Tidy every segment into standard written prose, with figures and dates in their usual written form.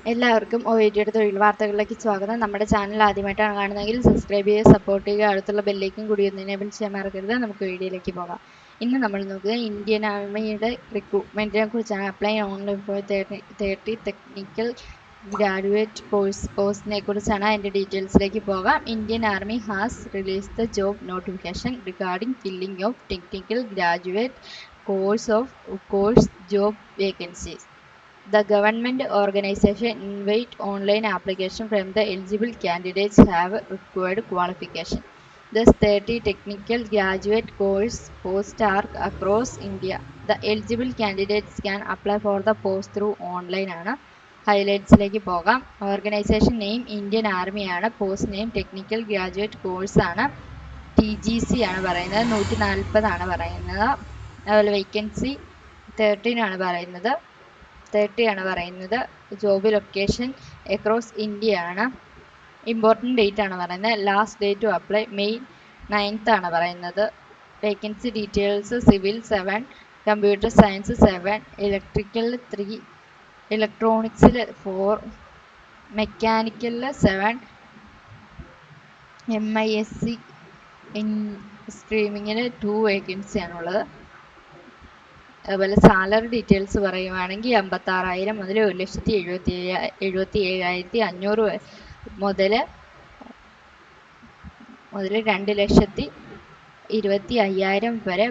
എല്ലാവർക്കും OETയുടെ തൊഴിൽ വാർത്തകളിലേക്ക് സ്വാഗതം. നമ്മുടെ ചാനൽ ആദ്യമായിട്ടാണ് കാണുന്നതെങ്കിൽ സബ്സ്ക്രൈബ് ചെയ്യുക, സപ്പോർട്ട് ചെയ്യുക, അടുത്തുള്ള ബെല്ലേക്കും കൂടി ഒന്ന് എനേബിൾ ചെയ്യാൻ മറക്കരുത്. നമുക്ക് വീഡിയോയിലേക്ക് പോകാം. ഇന്ന് നമ്മൾ നോക്കുക ഇന്ത്യൻ ആർമിയുടെ റിക്രൂട്ട്മെന്റിനെ കുറിച്ചാണ്. Apply online for 30 technical graduate പോസ്റ്റിനെ കുറിച്ചാണ്. അതിൻ്റെ ഡീറ്റെയിൽസിലേക്ക് പോകാം. Indian army has release the job notification regarding filling of technical graduate course job vacancies. The government organization invite online application from the eligible candidates have required qualification. Thus, 30 technical graduate course posts are across India. The eligible candidates can apply for the post through online. ഹൈലൈറ്റ്സിലേക്ക് പോകാം. Organisation name Indian army ആണ്. Post name technical graduate course ആണ്. TGC ആണ് പറയുന്നത്. 140 ആണ് പറയുന്നത്. അതുപോലെ vacancy 30 ആണ് പറയുന്നത്. ജോബ് ലൊക്കേഷൻ അക്രോസ് ഇന്ത്യ ആണ്. ഇമ്പോർട്ടൻറ്റ് ഡേറ്റ് ആണ് പറയുന്നത്. Last date to apply May 9th ആണ് പറയുന്നത്. Vacancy details civil 7, computer science 7, electrical 3, ഇലക്ട്രോണിക്സിൽ 4, മെക്കാനിക്കലിൽ 7, MISc സ്ട്രീമിങ്ങിൽ 2 വേക്കൻസി ആണുള്ളത്. അതുപോലെ സാലറി ഡീറ്റെയിൽസ് പറയുവാണെങ്കിൽ 56,000 മുതൽ 1,77,500 മുതൽ 2,25,000 വരെ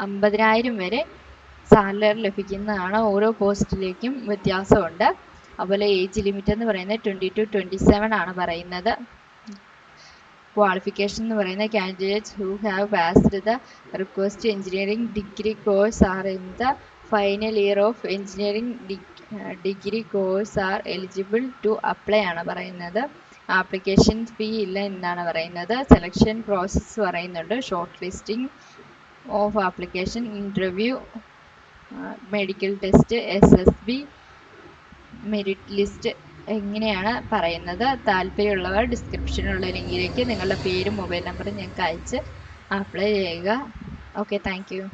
50,000 വരെ സാലറി ലഭിക്കുന്നതാണ്. ഓരോ പോസ്റ്റിലേക്കും വ്യത്യാസമുണ്ട്. അതുപോലെ ഏജ് ലിമിറ്റ് എന്ന് പറയുന്നത് 20 to 27 ആണ് പറയുന്നത്. ക്വാളിഫിക്കേഷൻ എന്ന് പറയുന്ന candidates who have passed the request engineering degree course are in the final year of engineering degree course are eligible to apply ആണ് പറയുന്നത്. ആപ്ലിക്കേഷൻ ഫീ ഇല്ല എന്നാണ് പറയുന്നത്. സെലക്ഷൻ പ്രോസസ്സ് പറയുന്നുണ്ട്. Short listing of application, interview, medical test, SSB, merit list എങ്ങനെയാണ് പറയുന്നത്. താല്പര്യമുള്ളവർ ഡിസ്ക്രിപ്ഷനിലുള്ള ലിങ്കിലേക്ക് നിങ്ങളുടെ പേരും മൊബൈൽ നമ്പറും ഞങ്ങൾക്ക് അയച്ച് അപ്ലൈ ചെയ്യുക. Okay, thank you.